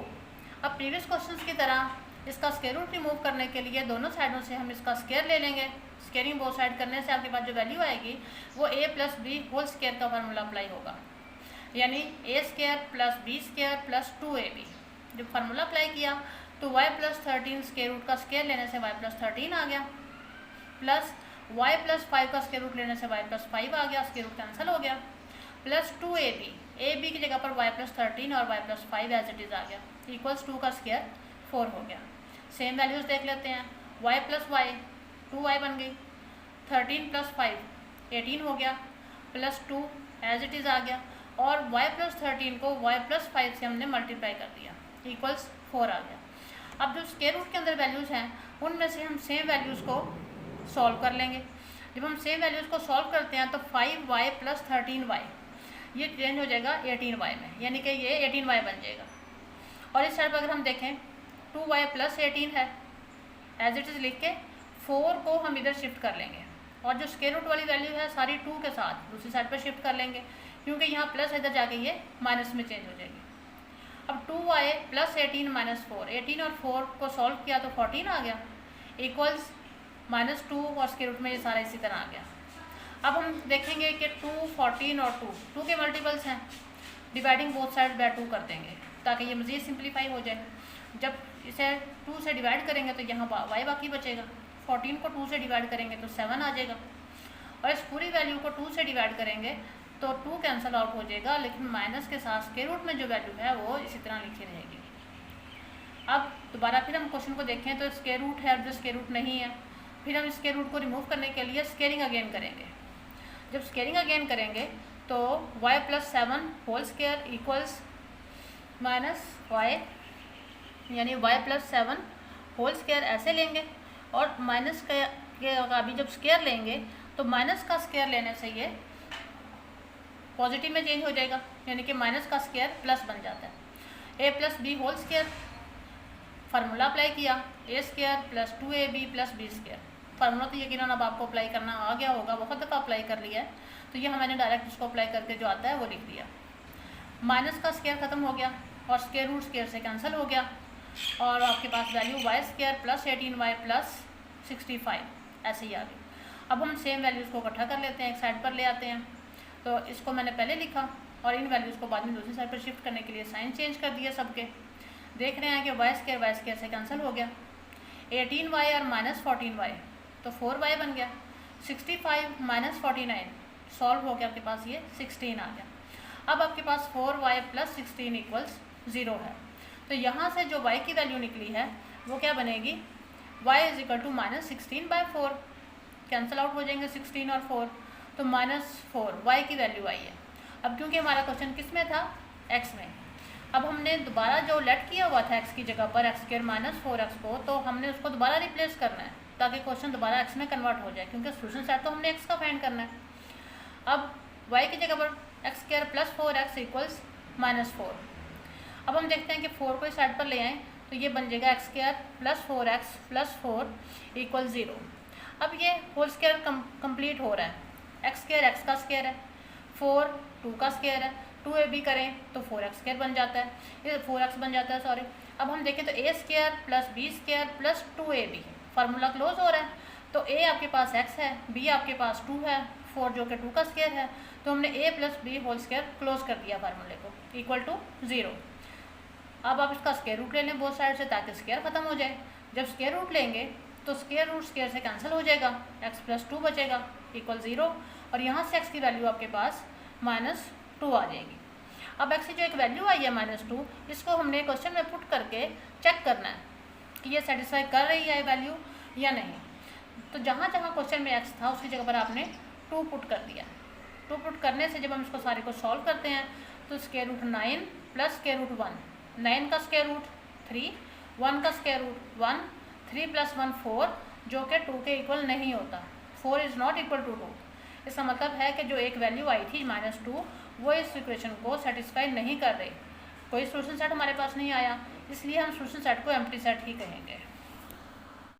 अब प्रीवियस क्वेश्चन की तरह इसका स्क्वायर रूट रिमूव करने के लिए दोनों साइडों से हम इसका स्क्वायर ले लेंगे। स्क्वायरिंग बोथ साइड करने से आपके पास जो वैल्यू आएगी वो a plus B whole square का फार्मूला अप्लाई होगा, यानी a square plus B square plus 2ab। जब फार्मूला अप्लाई किया तो y प्लस 13 स्क्वायर रूट का स्क्वायर लेने से y प्लस 13 आ गया, प्लस y प्लस 5 का स्क्वायर रूट लेने से y प्लस 5 आ गया, स्क्वायर रूट कैंसिल हो गया, प्लस 2ab, ab की जगह पर y प्लस 13 और y plus 5 as it is आ गया, इक्वल्स 2 का स्क्वायर 4 हो गया। सेम वैल्यूज़ देख लेते हैं, y प्लस y 2y बन गई, 13 प्लस 5 18 हो गया, प्लस 2 एज इट इज़ आ गया, और y प्लस 13 को y प्लस 5 से हमने मल्टीप्लाई कर दिया, इक्वल्स 4 आ गया। अब जो स्क्वायर रूट के अंदर वैल्यूज़ हैं उनमें से हम सेम वैल्यूज़ को सॉल्व कर लेंगे। जब हम सेम वैल्यूज़ को सॉल्व करते हैं तो 5y प्लस 13y ये चेंज हो जाएगा 18y में, यानी कि ये 18y बन जाएगा। और इस साइड पर अगर हम देखें 2y प्लस 18 है, एज इट इज़ लिख के 4 को हम इधर शिफ्ट कर लेंगे, और जो स्क्वायर रूट वाली वैल्यू है सारी 2 के साथ दूसरी साइड पर शिफ्ट कर लेंगे, क्योंकि यहाँ प्लस इधर जाके ये माइनस में चेंज हो जाएगी। अब 2y प्लस 18 माइनस 4, 18 और 4 को सॉल्व किया तो 14 आ गया, इक्वल्स -2 और स्क्वायर रूट में ये सारा इसी तरह आ गया। अब हम देखेंगे कि 2, 14 और 2 के मल्टीपल्स हैं, डिवाइडिंग बोथ साइड बाय 2 कर देंगे ताकि ये मज़ीद सिंप्लीफाई हो जाए। जब इसे 2 से डिवाइड करेंगे तो यहाँ y बाकी बचेगा, 14 को 2 से डिवाइड करेंगे तो 7 आ जाएगा, और इस पूरी वैल्यू को 2 से डिवाइड करेंगे तो 2 कैंसिल आउट हो जाएगा, लेकिन माइनस के साथ स्क्वायर रूट में जो वैल्यू है वो इसी तरह लिखी रहेगी। अब दोबारा फिर हम क्वेश्चन को देखें तो स्क्वायर रूट है और जो स्क्वायर रूट नहीं है, फिर हम स्क्वायर रूट को रिमूव करने के लिए स्क्वेयरिंग अगेन करेंगे। जब स्क्वेयरिंग अगेन करेंगे तो y plus 7 whole square equals minus y, यानी y प्लस 7 होल स्क्वायर ऐसे लेंगे, और माइनस के अभी जब स्क्वायर लेंगे तो माइनस का स्क्वायर लेने से ये पॉजिटिव में चेंज हो जाएगा, यानी कि माइनस का स्क्वायर प्लस बन जाता है। a plus B whole square formula apply किया, a square plus 2ab plus B square. Formula तो यकीनन अब आपको अप्लाई करना आ गया होगा, बहुत दफ़ा अप्लाई कर लिया है, तो ये मैंने डायरेक्ट इसको अप्लाई करके जो आता है वो लिख दिया। माइनस का स्क्वायर ख़त्म हो गया और स्क्वायर रूट स्क्वायर से कैंसिल हो गया, और आपके पास value y square plus 18y plus 65 ऐसे ही आ गई। अब हम सेम वैल्यूज़ को इकट्ठा कर लेते हैं, एक साइड पर ले आते हैं। तो इसको मैंने पहले लिखा और इन वैल्यूज़ को बाद में दूसरी साइड पर शिफ्ट करने के लिए साइन चेंज कर दिया सबके। देख रहे हैं कि y स्क्वायर से कैंसिल हो गया, 18y और माइनस 14y तो 4y बन गया, 65 माइनस 49 सॉल्व हो गया, आपके पास ये 16 आ गया। अब आपके पास 4y प्लस 16 इक्वल्स 0 है। तो यहाँ से जो y की वैल्यू निकली है वो क्या बनेगी, y is equal to -16/4, cancel out हो जाएंगे 16 और 4, तो -4 y की वैल्यू आई है। अब क्योंकि हमारा क्वेश्चन किस में था, x में, अब हमने दोबारा जो लेट किया हुआ था x की जगह पर x स्क्वायर माइनस 4x को, तो हमने उसको दोबारा रिप्लेस करना है ताकि क्वेश्चन दोबारा x में कन्वर्ट हो जाए, क्योंकि सोल्यूशन सेट तो हमने x का फाइंड करना है। अब y की जगह पर x square plus 4x equals -4। अब हम देखते हैं कि 4 को इस साइड पर ले आएँ तो ये बन जाएगा x square plus 4x plus 4 equal 0। अब ये होल स्क्वायर कंप्लीट हो रहा है, एक्स स्क्वायर एक्स का स्क्वायर है, 4 2 का स्क्वायर है, 2ab करें तो 4x स्क्वायर बन जाता है, ये 4x बन जाता है सॉरी। अब हम देखें तो a square plus b square plus 2ab, formula close हो रहा है। तो a आपके पास x है, b आपके पास 2 है, 4 जो कि 2 का स्क्वायर है, तो हमने a plus B whole square close कर दिया फार्मूले को इक्वल टू 0। अब आप इसका स्क्वायर रूट ले लें बोथ साइड से ताकि स्क्वायर खत्म हो जाए। जब स्क्वायर रूट लेंगे तो स्क्वायर रूट स्क्वायर से कैंसिल हो जाएगा, x प्लस 2 बचेगा इक्वल 0, और यहाँ से x की वैल्यू आपके पास -2 आ जाएगी। अब x की जो एक वैल्यू आई है -2, इसको हमने क्वेश्चन में पुट करके चेक करना है कि ये सेटिस्फाई कर रही है वैल्यू या नहीं। तो जहाँ जहाँ क्वेश्चन में x था उसकी जगह पर आपने 2 पुट कर दिया। 2 पुट करने से जब हम इसको सारे को सॉल्व करते हैं तो square root 9 plus square root 1, 9 का स्क्वायर रूट 3, 1 का स्क्वायर रूट 1, 3 प्लस 1 4, जो कि 2 के इक्वल नहीं होता, 4 इज़ नॉट इक्वल टू 2। इसका मतलब है कि जो एक वैल्यू आई थी -2 वो इस इक्वेशन को सेटिस्फाई नहीं कर रही, कोई सोल्यूशन सेट हमारे पास नहीं आया, इसलिए हम सोल्यूशन सेट को एम्प्टी सेट ही कहेंगे।